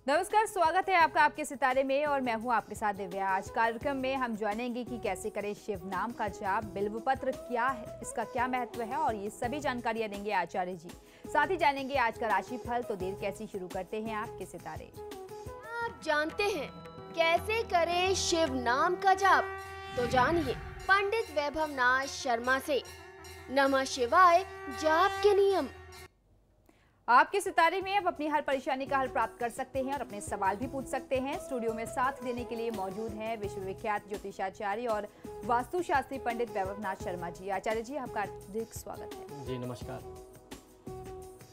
नमस्कार, स्वागत है आपका आपके सितारे में और मैं हूं आपके साथ दिव्या। आज कार्यक्रम में हम जानेंगे कि कैसे करें शिव नाम का जाप, बिल्व पत्र क्या है, इसका क्या महत्व है और ये सभी जानकारियां देंगे आचार्य जी। साथ ही जानेंगे आज का राशिफल। तो देर कैसी, शुरू करते हैं आपके सितारे। आप जानते हैं कैसे करें शिव नाम का जाप? तो जानिए पंडित वैभव नाथ शर्मा से। नमः शिवाय जाप के नियम। आपके सितारे में अब अपनी हर परेशानी का हल प्राप्त कर सकते हैं और अपने सवाल भी पूछ सकते हैं। स्टूडियो में साथ देने के लिए मौजूद हैं विश्वविख्यात ज्योतिषाचार्य और वास्तुशास्त्री पंडित वैभव नाथ शर्मा जी। आचार्य जी, आपका हार्दिक स्वागत है। जी नमस्कार।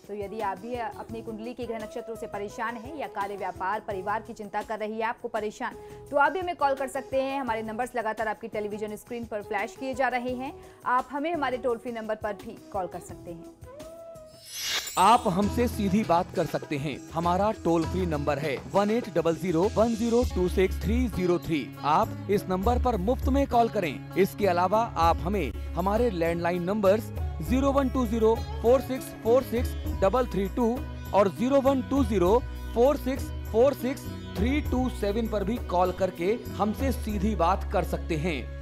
तो यदि आप भी अपनी कुंडली के ग्रह नक्षत्रों से परेशान हैं या कार्य, व्यापार, परिवार की चिंता कर रही है आपको परेशान, तो आप भी हमें कॉल कर सकते हैं। हमारे नंबर्स लगातार आपकी टेलीविजन स्क्रीन पर फ्लैश किए जा रहे हैं। आप हमें हमारे टोल फ्री नंबर पर भी कॉल कर सकते हैं। आप हमसे सीधी बात कर सकते हैं। हमारा टोल फ्री नंबर है 18001026-303। आप इस नंबर पर मुफ्त में कॉल करें। इसके अलावा आप हमें हमारे लैंडलाइन नंबर्स 012046463332 और 012046463327 पर भी कॉल करके हमसे सीधी बात कर सकते हैं।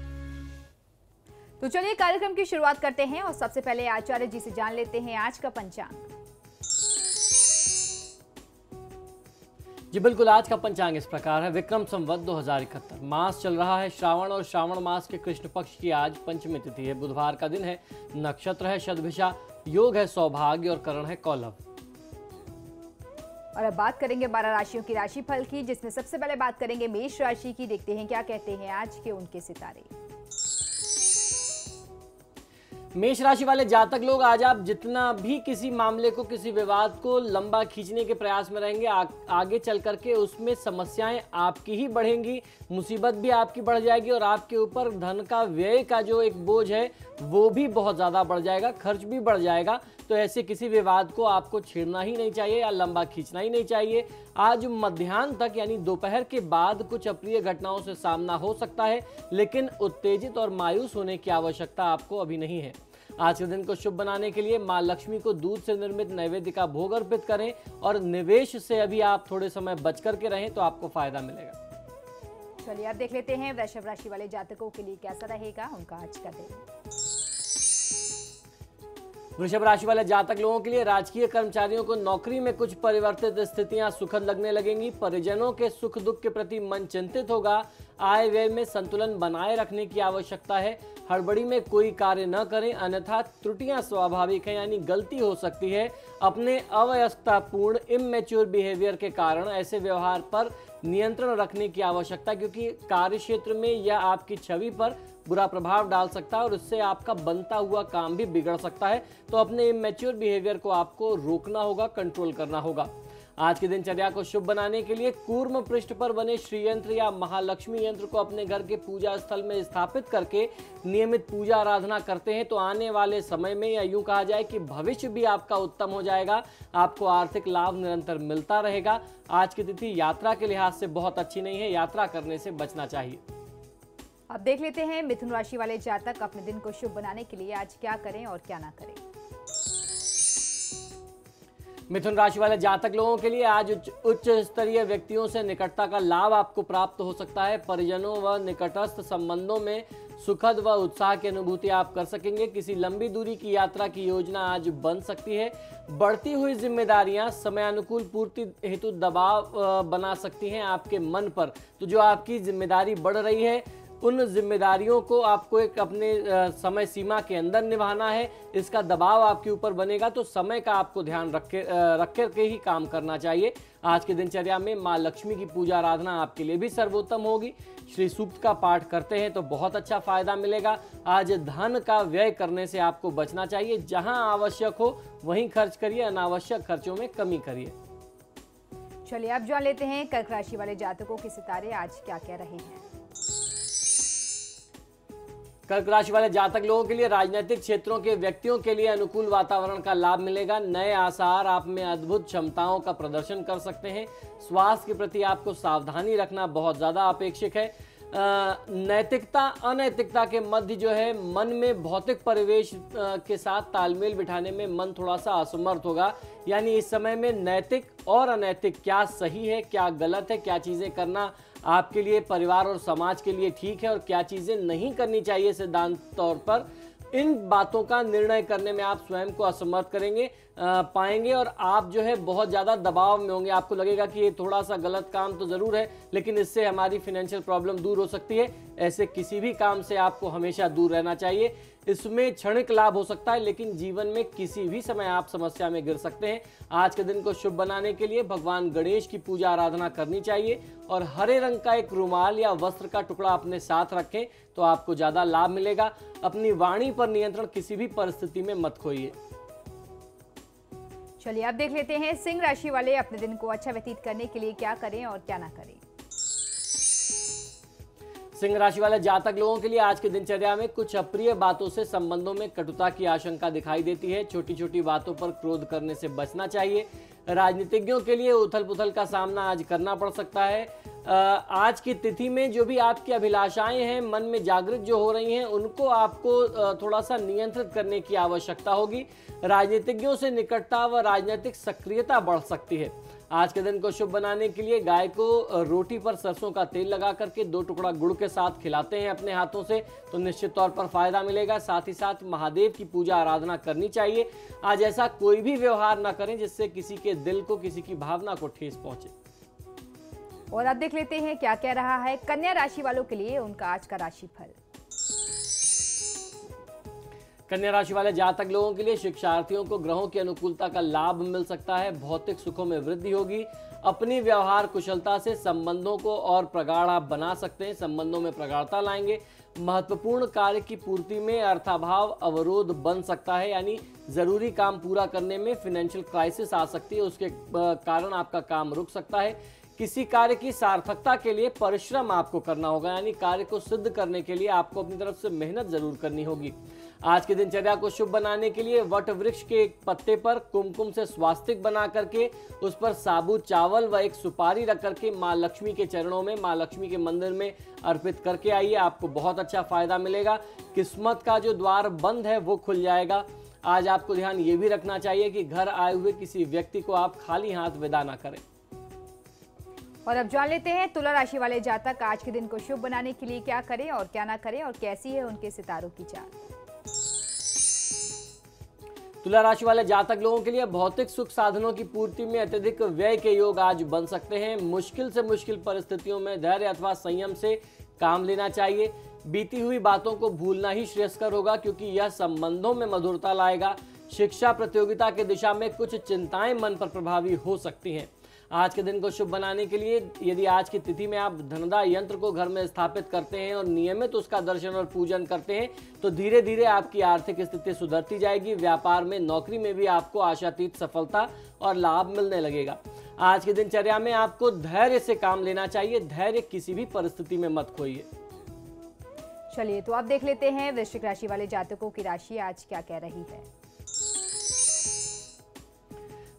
तो चलिए कार्यक्रम की शुरुआत करते हैं और सबसे पहले आचार्य जी से जान लेते हैं आज का पंचांग। जी बिल्कुल, आज का पंचांग इस प्रकार है। विक्रम संवत 2071, मास चल रहा है श्रावण और श्रावण मास के कृष्ण पक्ष की आज पंचमी तिथि है। बुधवार का दिन है, नक्षत्र है शतभिषा, योग है सौभाग्य और करण है कौलव। और अब बात करेंगे 12 राशियों की राशिफल की, जिसमें सबसे पहले बात करेंगे मेष राशि की। देखते हैं क्या कहते हैं आज के उनके सितारे। मेष राशि वाले जातक लोग, आज आप जितना भी किसी मामले को, किसी विवाद को लंबा खींचने के प्रयास में रहेंगे, आगे चल करके उसमें समस्याएं आपकी ही बढ़ेंगी, मुसीबत भी आपकी बढ़ जाएगी और आपके ऊपर धन का व्यय का जो एक बोझ है वो भी बहुत ज़्यादा बढ़ जाएगा, खर्च भी बढ़ जाएगा। तो ऐसे किसी विवाद को आपको छेड़ना ही नहीं चाहिए या लंबा खींचना ही नहीं चाहिए। आज मध्याह्न तक यानी दोपहर के बाद कुछ अप्रिय घटनाओं से सामना हो सकता है, लेकिन उत्तेजित और मायूस होने की आवश्यकता आपको अभी नहीं है। आज के दिन को शुभ बनाने के लिए मां लक्ष्मी को दूध से निर्मित नैवेद्य का भोग अर्पित करें और निवेश से अभी आप थोड़े समय बच करके रहें तो आपको फायदा मिलेगा। चलिए अब देख लेते हैं वृषभ राशि वाले जातकों के लिए कैसा रहेगा उनका आज का दिन। वृषभ राशि वाले जातक लोगों के लिए राजकीय कर्मचारियों को नौकरी में कुछ परिवर्तित स्थितियां सुखद लगने लगेंगी। परिजनों के सुख दुख के प्रति मन चिंतित होगा। आय व्यय में संतुलन बनाए रखने की आवश्यकता है। हड़बड़ी में कोई कार्य न करें, अन्यथा त्रुटियां स्वाभाविक हैं यानी गलती हो सकती है। अपने अवयस्कतापूर्ण इमैच्योर बिहेवियर के कारण ऐसे व्यवहार पर नियंत्रण रखने की आवश्यकता, क्योंकि कार्य क्षेत्र में यह आपकी छवि पर बुरा प्रभाव डाल सकता है और इससे आपका बनता हुआ काम भी बिगड़ सकता है। तो अपने इमैच्योर बिहेवियर को आपको रोकना होगा, कंट्रोल करना होगा। आज की दिनचर्या को शुभ बनाने के लिए कूर्म पृष्ठ पर बने श्री यंत्र या महालक्ष्मी यंत्र को अपने घर के पूजा स्थल में स्थापित करके नियमित पूजा आराधना करते हैं तो आने वाले समय में, या यूं कहा जाए कि भविष्य भी आपका उत्तम हो जाएगा। आपको आर्थिक लाभ निरंतर मिलता रहेगा। आज की तिथि यात्रा के लिहाज से बहुत अच्छी नहीं है, यात्रा करने से बचना चाहिए। अब देख लेते हैं मिथुन राशि वाले जातक अपने दिन को शुभ बनाने के लिए आज क्या करें और क्या ना करें। मिथुन राशि वाले जातक लोगों के लिए आज उच्च स्तरीय व्यक्तियों से निकटता का लाभ आपको प्राप्त हो सकता है। परिजनों व निकटस्थ संबंधों में सुखद व उत्साह की अनुभूति आप कर सकेंगे। किसी लंबी दूरी की यात्रा की योजना आज बन सकती है। बढ़ती हुई जिम्मेदारियां समयानुकूल पूर्ति हेतु दबाव बना सकती हैं आपके मन पर। तो जो आपकी जिम्मेदारी बढ़ रही है, उन जिम्मेदारियों को आपको एक अपने समय सीमा के अंदर निभाना है। इसका दबाव आपके ऊपर बनेगा, तो समय का आपको ध्यान रख के ही काम करना चाहिए। आज की दिनचर्या में मां लक्ष्मी की पूजा आराधना आपके लिए भी सर्वोत्तम होगी। श्री सूक्त का पाठ करते हैं तो बहुत अच्छा फायदा मिलेगा। आज धन का व्यय करने से आपको बचना चाहिए। जहां आवश्यक हो वहीं खर्च करिए, अनावश्यक खर्चों में कमी करिए। चलिए अब जान लेते हैं कर्क राशि वाले जातकों के सितारे आज क्या कह रहे हैं। कर्क राशि वाले जातक लोगों के लिए राजनीतिक क्षेत्रों के व्यक्तियों के लिए अनुकूल वातावरण का लाभ मिलेगा। नए आसार आप में अद्भुत क्षमताओं का प्रदर्शन कर सकते हैं। स्वास्थ्य के प्रति आपको सावधानी रखना बहुत ज्यादा अपेक्षित है। नैतिकता अनैतिकता के मध्य जो है मन में भौतिक परिवेश के साथ तालमेल बिठाने में मन थोड़ा सा असमर्थ होगा। यानी इस समय में नैतिक और अनैतिक, क्या सही है क्या गलत है, क्या चीज़ें करना आपके लिए, परिवार और समाज के लिए ठीक है और क्या चीज़ें नहीं करनी चाहिए सिद्धांत तौर पर, इन बातों का निर्णय करने में आप स्वयं को असमर्थ पाएंगे और आप जो है बहुत ज़्यादा दबाव में होंगे। आपको लगेगा कि ये थोड़ा सा गलत काम तो ज़रूर है, लेकिन इससे हमारी फाइनेंशियल प्रॉब्लम दूर हो सकती है। ऐसे किसी भी काम से आपको हमेशा दूर रहना चाहिए। इसमें क्षणिक लाभ हो सकता है, लेकिन जीवन में किसी भी समय आप समस्या में गिर सकते हैं। आज के दिन को शुभ बनाने के लिए भगवान गणेश की पूजा आराधना करनी चाहिए और हरे रंग का एक रुमाल या वस्त्र का टुकड़ा अपने साथ रखें तो आपको ज़्यादा लाभ मिलेगा। अपनी वाणी पर नियंत्रण किसी भी परिस्थिति में मत खोइए। चलिए अब देख लेते हैं सिंह राशि वाले अपने दिन को अच्छा व्यतीत करने के लिए क्या करें और क्या ना करें। सिंह राशि वाले जातक लोगों के लिए आज की दिनचर्या में कुछ अप्रिय बातों से संबंधों में कटुता की आशंका दिखाई देती है। छोटी छोटी बातों पर क्रोध करने से बचना चाहिए। राजनीतिज्ञों के लिए उथल पुथल का सामना आज करना पड़ सकता है। आज की तिथि में जो भी आपकी अभिलाषाएं हैं मन में जागृत जो हो रही हैं, उनको आपको थोड़ा सा नियंत्रित करने की आवश्यकता होगी। राजनीतिज्ञों से निकटता व राजनीतिक सक्रियता बढ़ सकती है। आज के दिन को शुभ बनाने के लिए गाय को रोटी पर सरसों का तेल लगा करके 2 टुकड़ा गुड़ के साथ खिलाते हैं अपने हाथों से तो निश्चित तौर पर फायदा मिलेगा। साथ ही साथ महादेव की पूजा आराधना करनी चाहिए। आज ऐसा कोई भी व्यवहार ना करें जिससे किसी के दिल को, किसी की भावना को ठेस पहुंचे। और अब देख लेते हैं क्या कह रहा है कन्या राशि वालों के लिए उनका आज का राशिफल। कन्या राशि वाले जातक लोगों के लिए शिक्षार्थियों को ग्रहों की अनुकूलता का लाभ मिल सकता है। भौतिक सुखों में वृद्धि होगी। अपनी व्यवहार कुशलता से संबंधों को और प्रगाढ़ आप बना सकते हैं। संबंधों में प्रगाढ़ता लाएंगे। महत्वपूर्ण कार्य की पूर्ति में अर्थाभाव अवरोध बन सकता है, यानी जरूरी काम पूरा करने में फाइनेंशियल क्राइसिस आ सकती है। उसके कारण आपका काम रुक सकता है। किसी कार्य की सार्थकता के लिए परिश्रम आपको करना होगा, यानी कार्य को सिद्ध करने के लिए आपको अपनी तरफ से मेहनत जरूर करनी होगी। आज की दिनचर्या को शुभ बनाने के लिए वट वृक्ष के एक पत्ते पर कुमकुम से स्वास्तिक बना करके उस पर साबुत चावल व एक सुपारी रख करके माँ लक्ष्मी के चरणों में, माँ लक्ष्मी के मंदिर में अर्पित करके आइए। आपको बहुत अच्छा फायदा मिलेगा। किस्मत का जो द्वार बंद है वो खुल जाएगा। आज आपको ध्यान ये भी रखना चाहिए कि घर आए हुए किसी व्यक्ति को आप खाली हाथ विदा ना करें। और अब जान लेते हैं तुला राशि वाले जातक आज के दिन को शुभ बनाने के लिए क्या करें और क्या ना करें और कैसी है उनके सितारों की चाल। तुला राशि वाले जातक लोगों के लिए भौतिक सुख साधनों की पूर्ति में अत्यधिक व्यय के योग आज बन सकते हैं। मुश्किल से मुश्किल परिस्थितियों में धैर्य अथवा संयम से काम लेना चाहिए। बीती हुई बातों को भूलना ही श्रेयस्कर होगा क्योंकि यह संबंधों में मधुरता लाएगा। शिक्षा प्रतियोगिता की दिशा में कुछ चिंताएं मन पर प्रभावी हो सकती हैं। आज के दिन को शुभ बनाने के लिए यदि आज की तिथि में आप धनदा यंत्र को घर में स्थापित करते हैं और नियमित उसका दर्शन और पूजन करते हैं तो धीरे धीरे आपकी आर्थिक स्थिति सुधरती जाएगी। व्यापार में, नौकरी में भी आपको आशातीत सफलता और लाभ मिलने लगेगा। आज की दिनचर्या में आपको धैर्य से काम लेना चाहिए। धैर्य किसी भी परिस्थिति में मत खोइए। चलिए तो अब देख लेते हैं वृश्चिक राशि वाले जातकों की राशि आज क्या कह रही है।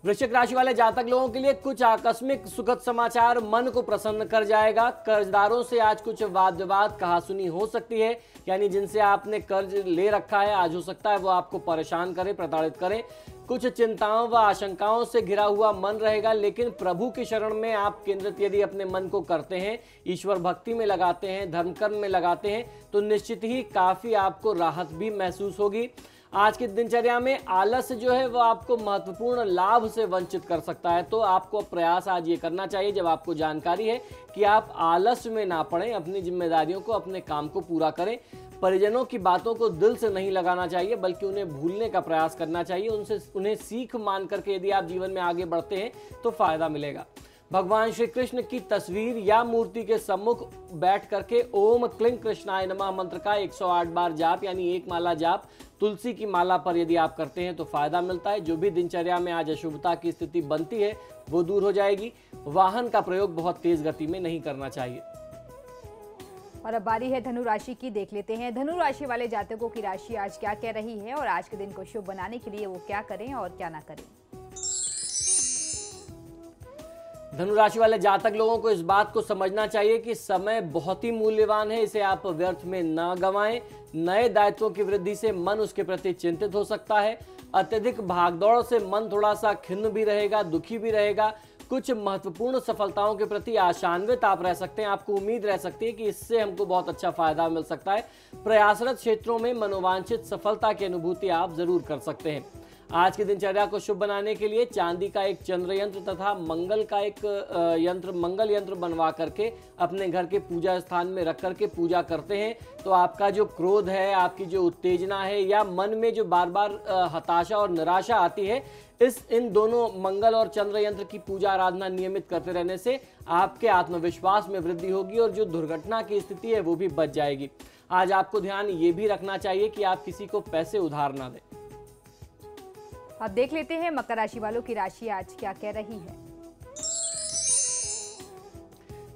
वृश्चिक राशि वाले जातक लोगों के लिए कुछ आकस्मिक सुखद समाचार मन को प्रसन्न कर जाएगा। कर्जदारों से आज कुछ वाद विवाद कहासुनी हो सकती है, यानी जिनसे आपने कर्ज ले रखा है आज हो सकता है वो आपको परेशान करे, प्रताड़ित करे। कुछ चिंताओं व आशंकाओं से घिरा हुआ मन रहेगा, लेकिन प्रभु की शरण में आप केंद्रित यदि अपने मन को करते हैं, ईश्वर भक्ति में लगाते हैं, धर्म कर्म में लगाते हैं तो निश्चित ही काफी आपको राहत भी महसूस होगी। आज की दिनचर्या में आलस जो है वो आपको महत्वपूर्ण लाभ से वंचित कर सकता है, तो आपको प्रयास आज ये करना चाहिए जब आपको जानकारी है कि आप आलस में ना पड़ें, अपनी जिम्मेदारियों को, अपने काम को पूरा करें। परिजनों की बातों को दिल से नहीं लगाना चाहिए बल्कि उन्हें भूलने का प्रयास करना चाहिए। उन्हें सीख मान करके यदि आप जीवन में आगे बढ़ते हैं तो फायदा मिलेगा। भगवान श्री कृष्ण की तस्वीर या मूर्ति के सम्मुख बैठ करके ओम क्लीं कृष्णाय नमः मंत्र का 108 बार जाप, यानी एक माला जाप तुलसी की माला पर यदि आप करते हैं तो फायदा मिलता है। जो भी दिनचर्या में आज अशुभता की स्थिति बनती है वो दूर हो जाएगी। वाहन का प्रयोग बहुत तेज गति में नहीं करना चाहिए। और अब बारी है धनु राशि की, देख लेते हैं धनु राशि वाले जातकों की राशि आज क्या कह रही है और आज के दिन को शुभ बनाने के लिए वो क्या करें और क्या ना करें। धनु राशि वाले जातक लोगों को इस बात को समझना चाहिए कि समय बहुत ही मूल्यवान है, इसे आप व्यर्थ में न गंवाएं। नए दायित्वों की वृद्धि से मन उसके प्रति चिंतित हो सकता है। अत्यधिक भागदौड़ से मन थोड़ा सा खिन्न भी रहेगा, दुखी भी रहेगा। कुछ महत्वपूर्ण सफलताओं के प्रति आशान्वित आप रह सकते हैं। आपको उम्मीद रह सकती है कि इससे हमको बहुत अच्छा फायदा मिल सकता है। प्रयासरत क्षेत्रों में मनोवांछित सफलता की अनुभूति आप जरूर कर सकते हैं। आज की दिनचर्या को शुभ बनाने के लिए चांदी का एक चंद्र यंत्र तथा मंगल का एक मंगल यंत्र बनवा करके अपने घर के पूजा स्थान में रख करके पूजा करते हैं तो आपका जो क्रोध है, आपकी जो उत्तेजना है या मन में जो बार बार हताशा और निराशा आती है, इन दोनों मंगल और चंद्र यंत्र की पूजा आराधना नियमित करते रहने से आपके आत्मविश्वास में वृद्धि होगी और जो दुर्घटना की स्थिति है वो भी बच जाएगी। आज आपको ध्यान ये भी रखना चाहिए कि आप किसी को पैसे उधार ना दें। अब देख लेते हैं मकर राशि वालों की राशि आज क्या कह रही है।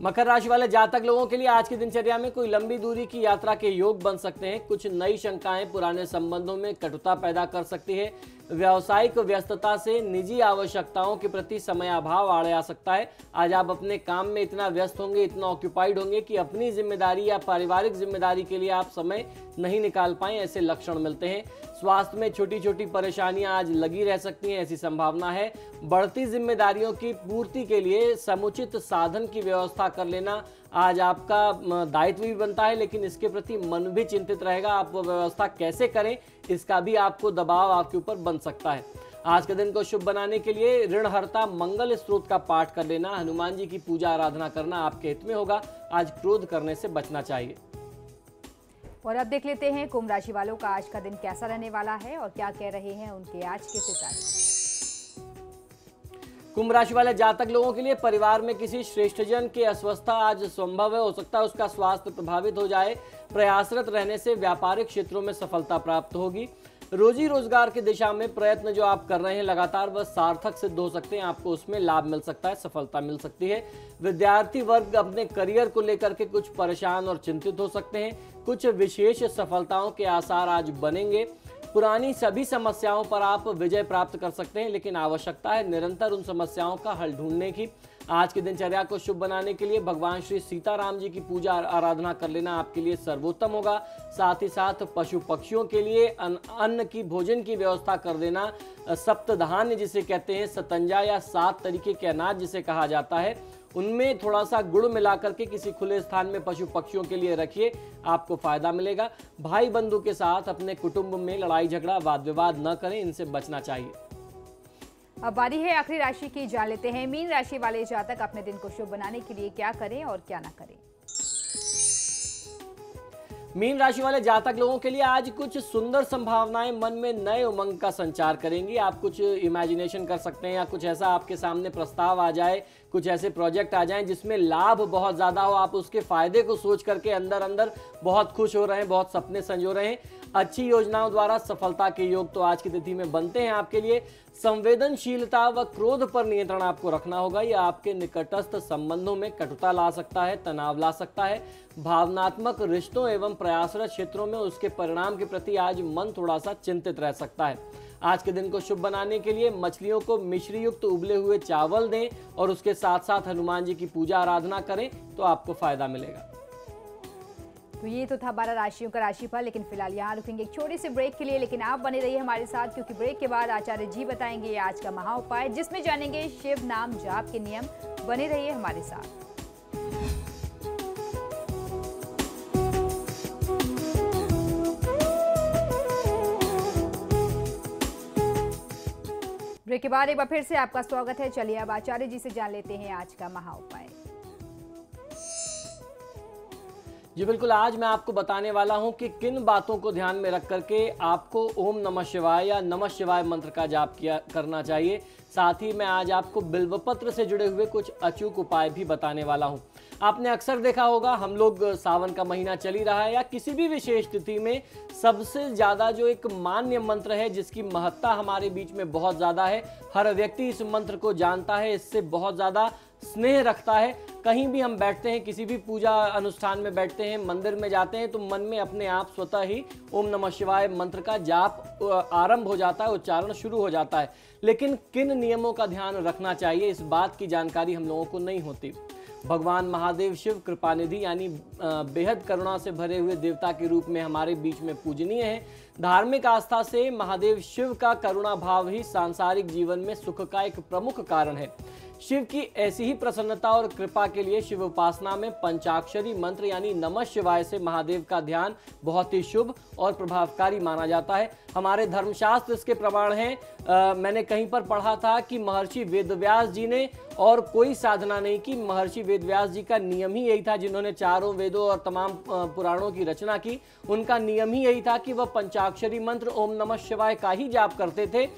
मकर राशि वाले जातक लोगों के लिए आज की दिनचर्या में कोई लंबी दूरी की यात्रा के योग बन सकते हैं। कुछ नई शंकाएं पुराने संबंधों में कटुता पैदा कर सकती है। व्यावसायिक व्यस्तता से निजी आवश्यकताओं के प्रति समय अभाव आड़े आ सकता है। आज आप अपने काम में इतना व्यस्त होंगे, इतना ऑक्यूपाइड होंगे कि अपनी जिम्मेदारी या पारिवारिक जिम्मेदारी के लिए आप समय नहीं निकाल पाए, ऐसे लक्षण मिलते हैं। स्वास्थ्य में छोटी छोटी परेशानियां आज लगी रह सकती हैं, ऐसी संभावना है। बढ़ती जिम्मेदारियों की पूर्ति के लिए समुचित साधन की व्यवस्था कर लेना आज आपका दायित्व भी बनता है, लेकिन इसके प्रति मन भी चिंतित रहेगा। आप वो व्यवस्था कैसे करें इसका भी आपको दबाव आपके ऊपर बन सकता है। आज के दिन को शुभ बनाने के लिए ऋणहर्ता मंगल स्त्रोत का पाठ कर लेना, हनुमान जी की पूजा आराधना करना आपके हित में होगा। आज क्रोध करने से बचना चाहिए। और अब देख लेते हैं कुंभ राशि वालों का आज का दिन कैसा रहने वाला है और क्या कह रहे हैं उनके आज के सितारे। कुंभ राशि वाले जातक लोगों के लिए परिवार में किसी श्रेष्ठजन की अस्वस्थता आज संभव है। हो सकता है उसका स्वास्थ्य प्रभावित हो जाए। प्रयासरत रहने से व्यापारिक क्षेत्रों में सफलता प्राप्त होगी। रोजी रोजगार की दिशा में प्रयत्न जो आप कर रहे हैं लगातार वह सार्थक सिद्ध हो सकते हैं। आपको उसमें लाभ मिल सकता है, सफलता मिल सकती है। विद्यार्थी वर्ग अपने करियर को लेकर के कुछ परेशान और चिंतित हो सकते हैं। कुछ विशेष सफलताओं के आसार आज बनेंगे। पुरानी सभी समस्याओं पर आप विजय प्राप्त कर सकते हैं, लेकिन आवश्यकता है निरंतर उन समस्याओं का हल ढूंढने की। आज की दिनचर्या को शुभ बनाने के लिए भगवान श्री सीताराम जी की पूजा आराधना कर लेना आपके लिए सर्वोत्तम होगा। साथ ही साथ पशु पक्षियों के लिए अन्न की भोजन की व्यवस्था कर देना। सप्तधान्य जिसे कहते हैं, सतंजा या 7 तरीके के अनाज जिसे कहा जाता है, उनमें थोड़ा सा गुड़ मिला करके किसी खुले स्थान में पशु पक्षियों के लिए रखिए, आपको फायदा मिलेगा। भाई बंधु के साथ अपने कुटुंब में लड़ाई झगड़ा वाद विवाद न करें, इनसे बचना चाहिए। अब बारी है आखिरी राशि की, जान लेते हैं मीन राशि वाले जातक अपने दिन को शुभ बनाने के लिए क्या करें और क्या ना करें। मीन राशि वाले जातक लोगों के लिए आज कुछ सुंदर संभावनाएं मन में नए उमंग का संचार करेंगी। आप कुछ इमेजिनेशन कर सकते हैं या कुछ ऐसा आपके सामने प्रस्ताव आ जाए, कुछ ऐसे प्रोजेक्ट आ जाएं जिसमें लाभ बहुत ज्यादा हो। आप उसके फायदे को सोच करके अंदर अंदर बहुत खुश हो रहे हैं, बहुत सपने संजो रहे हैं। अच्छी योजनाओं द्वारा सफलता के योग तो आज की तिथि में बनते हैं आपके लिए। संवेदनशीलता व क्रोध पर नियंत्रण आपको रखना होगा। यह आपके निकटस्थ संबंधों में कटुता ला सकता है, तनाव ला सकता है। भावनात्मक रिश्तों एवं प्रयासरत क्षेत्रों में उसके परिणाम के प्रति आज मन थोड़ा सा चिंतित रह सकता है। आज के दिन को शुभ बनाने के लिए मछलियों को मिश्री युक्त उबले हुए चावल दें और उसके साथ साथ हनुमान जी की पूजा आराधना करें तो आपको फायदा मिलेगा। तो ये तो था 12 राशियों का राशिफल, लेकिन फिलहाल यहाँ रुकेंगे एक छोटे से ब्रेक के लिए। लेकिन आप बने रहिए हमारे साथ, क्योंकि ब्रेक के बाद आचार्य जी बताएंगे आज का महा उपाय, जिसमें जानेंगे शिव नाम जाप के नियम। बने रहिए हमारे साथ। ब्रेक के बाद एक बार फिर से आपका स्वागत है। चलिए अब आचार्य जी से जान लेते हैं आज का महा उपाय। जी बिल्कुल, आज मैं आपको बताने वाला हूं कि किन बातों को ध्यान में रख करके आपको ओम नमः शिवाय या नमः शिवाय मंत्र का जाप करना चाहिए। साथ ही मैं आज आपको बिल्वपत्र से जुड़े हुए कुछ अचूक उपाय भी बताने वाला हूं। आपने अक्सर देखा होगा, हम लोग सावन का महीना चल ही रहा है या किसी भी विशेष तिथि में सबसे ज्यादा जो एक मान्य मंत्र है जिसकी महत्ता हमारे बीच में बहुत ज्यादा है, हर व्यक्ति इस मंत्र को जानता है, इससे बहुत ज्यादा स्नेह रखता है। कहीं भी हम बैठते हैं, किसी भी पूजा अनुष्ठान में बैठते हैं, मंदिर में जाते हैं, तो मन में अपने आप स्वतः ही ओम नमः शिवाय मंत्र का जाप आरंभ हो जाता है, उच्चारण शुरू हो जाता है। लेकिन किन नियमों का ध्यान रखना चाहिए, इस बात की जानकारी हम लोगों को नहीं होती। भगवान महादेव शिव कृपानिधि यानी बेहद करुणा से भरे हुए देवता के रूप में हमारे बीच में पूजनीय है। धार्मिक आस्था से महादेव शिव का करुणा भाव ही सांसारिक जीवन में सुख का एक प्रमुख कारण है। शिव की ऐसी ही प्रसन्नता और कृपा के लिए शिव उपासना में पंचाक्षरी मंत्र यानी नमः शिवाय से महादेव का ध्यान बहुत ही शुभ और प्रभावकारी माना जाता है। हमारे धर्मशास्त्र इसके प्रमाण हैं। मैंने कहीं पर पढ़ा था कि महर्षि वेदव्यास जी ने और कोई साधना नहीं की। महर्षि वेदव्यास जी का नियम ही यही था, जिन्होंने चारों वेदों और तमाम पुराणों की रचना की, उनका नियम ही यही था कि वह पंचाक्षरी मंत्र ओम नमः शिवाय का ही जाप करते थे।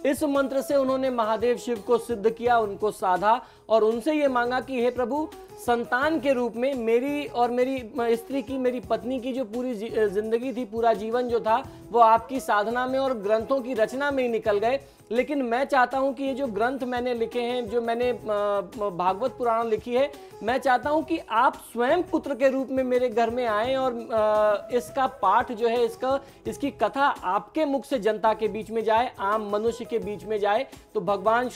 इस मंत्र से उन्होंने महादेव शिव को सिद्ध किया, उनको साधा और उनसे ये मांगा कि हे प्रभु, संतान के रूप में मेरी और मेरी स्त्री की, मेरी पत्नी की जो पूरी जिंदगी थी, पूरा जीवन जो था, वो आपकी साधना में और ग्रंथों की रचना में ही निकल गए। लेकिन मैं चाहता हूं कि ये जो ग्रंथ मैंने लिखे हैं, जो मैंने भागवत पुराण लिखी है, मैं चाहता हूं कि आप स्वयं पुत्र के रूप में मेरे घर में आए और इसका पाठ जो है, इसकी कथा आपके मुख से जनता के बीच में जाए, आम मनुष्य के बीच में जाए। तो भगवान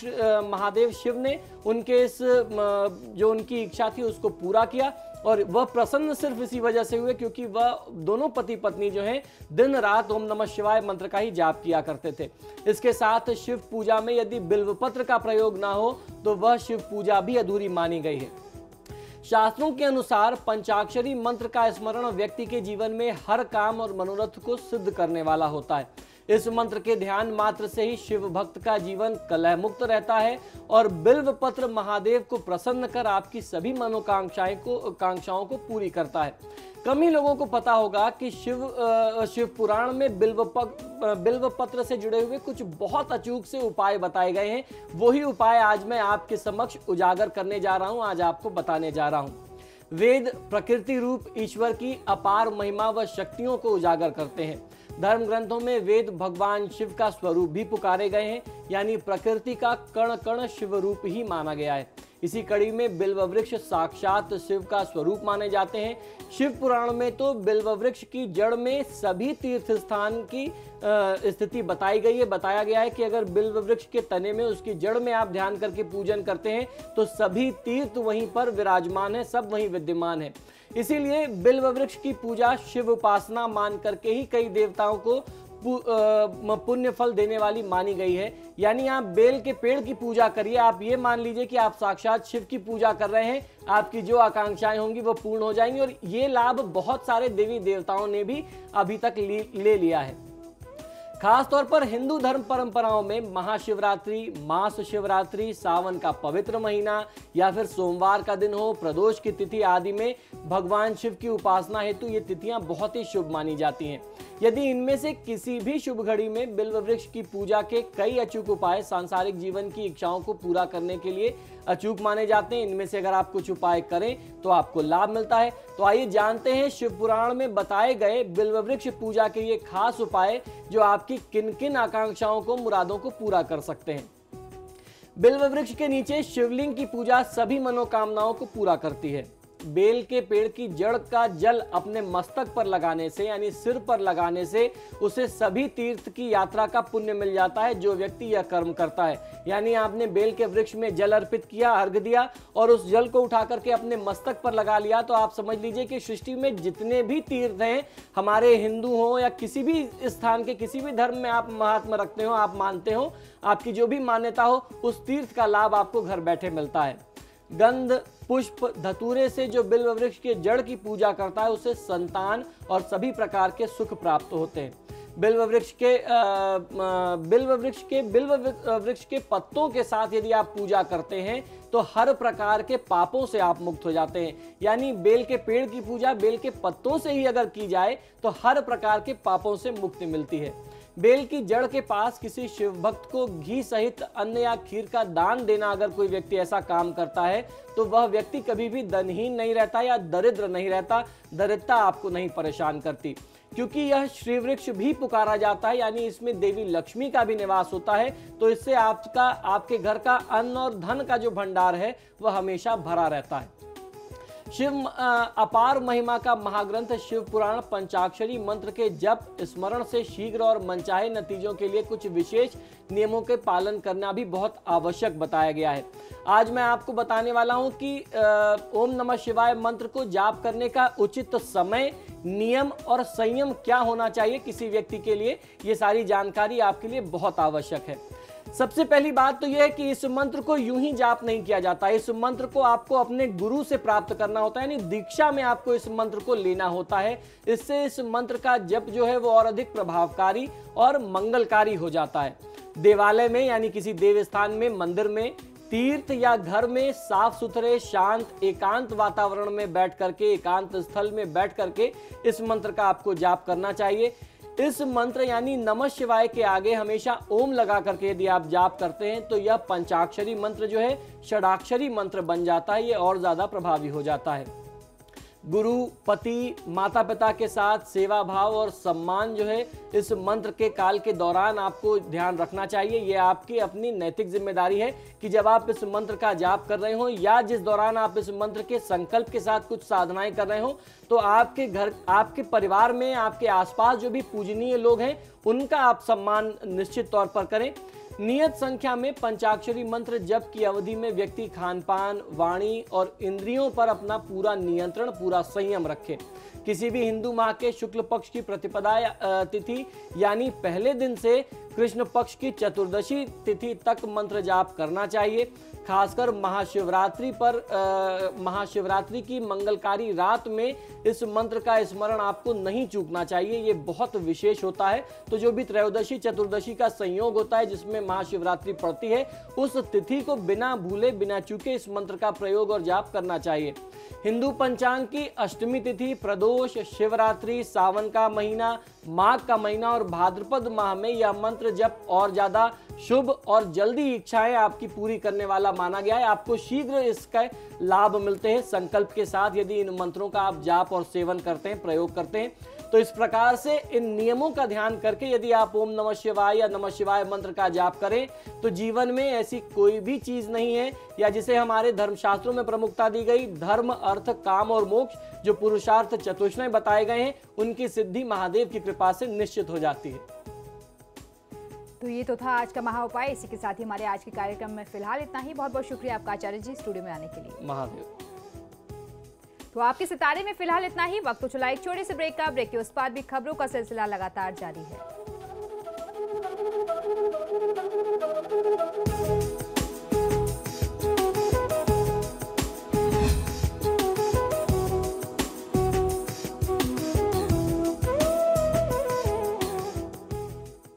महादेव शिव ने उनके इस जो उनकी इच्छा थी उसको पूरा किया और वह प्रसन्न सिर्फ इसी वजह से हुए क्योंकि वह दोनों पति पत्नी जो हैं दिन रात ओम नमः शिवाय मंत्र का ही जाप किया करते थे। इसके साथ शिव पूजा में यदि बिल्व पत्र का प्रयोग ना हो तो वह शिव पूजा भी अधूरी मानी गई है। शास्त्रों के अनुसार पंचाक्षरी मंत्र का स्मरण व्यक्ति के जीवन में हर काम और मनोरथ को सिद्ध करने वाला होता है। इस मंत्र के ध्यान मात्र से ही शिव भक्त का जीवन कलह मुक्त रहता है और बिल्व पत्र महादेव को प्रसन्न कर आपकी सभी कांक्षाओं को पूरी करता है। कम ही लोगों को पता होगा कि शिव पुराण में बिल्व पत्र से जुड़े हुए कुछ बहुत अचूक से उपाय बताए गए हैं। वही उपाय आज मैं आपके समक्ष उजागर करने जा रहा हूं, आज आपको बताने जा रहा हूं। वेद प्रकृति रूप ईश्वर की अपार महिमा व शक्तियों को उजागर करते हैं। धर्म ग्रंथों में वेद भगवान शिव का स्वरूप भी पुकारे गए हैं, यानी प्रकृति का कण कण शिव रूप ही माना गया है। इसी कड़ी में बिल्व वृक्ष साक्षात शिव का स्वरूप माने जाते हैं। शिव पुराण में तो बिल्व वृक्ष की जड़ में सभी तीर्थ स्थान की स्थिति बताई गई है। बताया गया है कि अगर बिल्व वृक्ष के तने में, उसकी जड़ में आप ध्यान करके पूजन करते हैं तो सभी तीर्थ वहीं पर विराजमान है, सब वहीं विद्यमान है। इसीलिए बिल्व वृक्ष की पूजा शिव उपासना मान करके ही कई देवताओं को पुण्य फल देने वाली मानी गई है। यानी आप बेल के पेड़ की पूजा करिए, आप ये मान लीजिए कि आप साक्षात शिव की पूजा कर रहे हैं, आपकी जो आकांक्षाएं होंगी वो पूर्ण हो जाएंगी। और ये लाभ बहुत सारे देवी देवताओं ने भी अभी तक ले लिया है। खास तौर पर हिंदू धर्म परंपराओं में महाशिवरात्रि, मास शिवरात्रि, सावन का पवित्र महीना या फिर सोमवार का दिन हो, प्रदोष की तिथि आदि में भगवान शिव की उपासना हेतु ये तिथियां बहुत ही शुभ मानी जाती हैं। यदि इनमें से किसी भी शुभ घड़ी में बिल्व वृक्ष की पूजा के कई अचूक उपाय सांसारिक जीवन की इच्छाओं को पूरा करने के लिए अचूक माने जाते हैं। इनमें से अगर आप कुछ उपाय करें तो आपको लाभ मिलता है। तो आइए जानते हैं शिव पुराण में बताए गए बिल्व वृक्ष पूजा के ये खास उपाय जो आपकी किन किन आकांक्षाओं को, मुरादों को पूरा कर सकते हैं। बिल्व वृक्ष के नीचे शिवलिंग की पूजा सभी मनोकामनाओं को पूरा करती है। बेल के पेड़ की जड़ का जल अपने मस्तक पर लगाने से, यानी सिर पर लगाने से, उसे सभी तीर्थ की यात्रा का पुण्य मिल जाता है जो व्यक्ति यह कर्म करता है। यानी आपने बेल के वृक्ष में जल अर्पित किया, अर्घ दिया और उस जल को उठा करके अपने मस्तक पर लगा लिया, तो आप समझ लीजिए कि सृष्टि में जितने भी तीर्थ हैं, हमारे हिंदू हो या किसी भी स्थान के किसी भी धर्म में आप महात्मा रखते हो, आप मानते हो, आपकी जो भी मान्यता हो, उस तीर्थ का लाभ आपको घर बैठे मिलता है। गंध, पुष्प, धतूरे से जो बिल्व वृक्ष के जड़ की पूजा करता है उसे संतान और सभी प्रकार के सुख प्राप्त होते हैं। बिल्व वृक्ष के पत्तों के साथ यदि आप पूजा करते हैं तो हर प्रकार के पापों से आप मुक्त हो जाते हैं। यानी बेल के पेड़ की पूजा बेल के पत्तों से ही अगर की जाए तो हर प्रकार के पापों से मुक्ति मिलती है। बेल की जड़ के पास किसी शिव भक्त को घी सहित अन्न या खीर का दान देना, अगर कोई व्यक्ति ऐसा काम करता है तो वह व्यक्ति कभी भी धनहीन नहीं रहता या दरिद्र नहीं रहता, दरिद्रता आपको नहीं परेशान करती। क्योंकि यह श्री वृक्ष भी पुकारा जाता है, यानी इसमें देवी लक्ष्मी का भी निवास होता है। तो इससे आपके घर का अन्न और धन का जो भंडार है वह हमेशा भरा रहता है। शिव अपार महिमा का महाग्रंथ शिव पुराण पंचाक्षरी मंत्र के जप स्मरण से शीघ्र और मनचाहे नतीजों के लिए कुछ विशेष नियमों के पालन करना भी बहुत आवश्यक बताया गया है। आज मैं आपको बताने वाला हूं कि ओम नमः शिवाय मंत्र को जाप करने का उचित समय, नियम और संयम क्या होना चाहिए किसी व्यक्ति के लिए। ये सारी जानकारी आपके लिए बहुत आवश्यक है। सबसे पहली बात तो यह है कि इस मंत्र को यूं ही जाप नहीं किया जाता। इस मंत्र को आपको अपने गुरु से प्राप्त करना होता है, यानी दीक्षा में आपको इस मंत्र को लेना होता है। इससे इस मंत्र का जप जो है वो और अधिक प्रभावकारी और मंगलकारी हो जाता है। देवालय में यानी किसी देव स्थान में, मंदिर में, तीर्थ या घर में साफ सुथरे शांत एकांत वातावरण में बैठ करके, एकांत स्थल में बैठ करके इस मंत्र का आपको जाप करना चाहिए। इस मंत्र यानी नमः शिवाय के आगे हमेशा ओम लगा करके यदि आप जाप करते हैं तो यह पंचाक्षरी मंत्र जो है षडाक्षरी मंत्र बन जाता है। ये और ज्यादा प्रभावी हो जाता है। गुरु, पति, माता पिता के साथ सेवा भाव और सम्मान जो है इस मंत्र के काल के दौरान आपको ध्यान रखना चाहिए। ये आपकी अपनी नैतिक जिम्मेदारी है कि जब आप इस मंत्र का जाप कर रहे हो या जिस दौरान आप इस मंत्र के संकल्प के साथ कुछ साधनाएं कर रहे हो तो आपके घर, आपके परिवार में, आपके आसपास जो भी पूजनीय लोग हैं उनका आप सम्मान निश्चित तौर पर करें। नियत संख्या में पंचाक्षरी मंत्र जप की अवधि में व्यक्ति खान पान, वाणी और इंद्रियों पर अपना पूरा नियंत्रण, पूरा संयम रखे। किसी भी हिंदू माह के शुक्ल पक्ष की प्रतिपदा तिथि यानी पहले दिन से कृष्ण पक्ष की चतुर्दशी तिथि तक मंत्र जाप करना चाहिए। खासकर महाशिवरात्रि की मंगलकारी रात में इस मंत्र का स्मरण आपको नहीं चूकना चाहिए। ये बहुत विशेष होता है। तो जो भी त्रयोदशी चतुर्दशी का संयोग होता है जिसमें महाशिवरात्रि पड़ती है, उस तिथि को बिना भूले बिना चूके इस मंत्र का प्रयोग और जाप करना चाहिए। हिंदू पंचांग की अष्टमी तिथि, प्रदोष, शिवरात्रि, सावन का महीना, माघ का महीना और भाद्रपद माह में यह मंत्र जप और ज्यादा शुभ और जल्दी इच्छाएं आपकी पूरी करने वाला माना गया है। आपको शीघ्र इसका लाभ मिलते हैं संकल्प के साथ यदि इन मंत्रों का आप जाप और सेवन करते हैं, प्रयोग करते हैं। तो इस प्रकार से इन नियमों का ध्यान करके यदि आप ओम नमः शिवाय या नमः शिवाय मंत्र का जाप करें तो जीवन में ऐसी कोई भी चीज नहीं है, या जिसे हमारे धर्मशास्त्रों में प्रमुखता दी गई, धर्म, अर्थ, काम और मोक्ष जो पुरुषार्थ चतुष्टय बताए गए हैं, उनकी सिद्धि महादेव की कृपा से निश्चित हो जाती है। तो ये तो था आज का महा उपाय। इसी के साथ ही हमारे आज के कार्यक्रम में फिलहाल इतना ही। बहुत बहुत शुक्रिया आपका आचार्य जी स्टूडियो में आने के लिए। महादेव। तो आपके सितारे में फिलहाल इतना ही। वक्त तो चला एक छोटे से ब्रेक का। ब्रेक के उस पार भी खबरों का सिलसिला लगातार जारी है।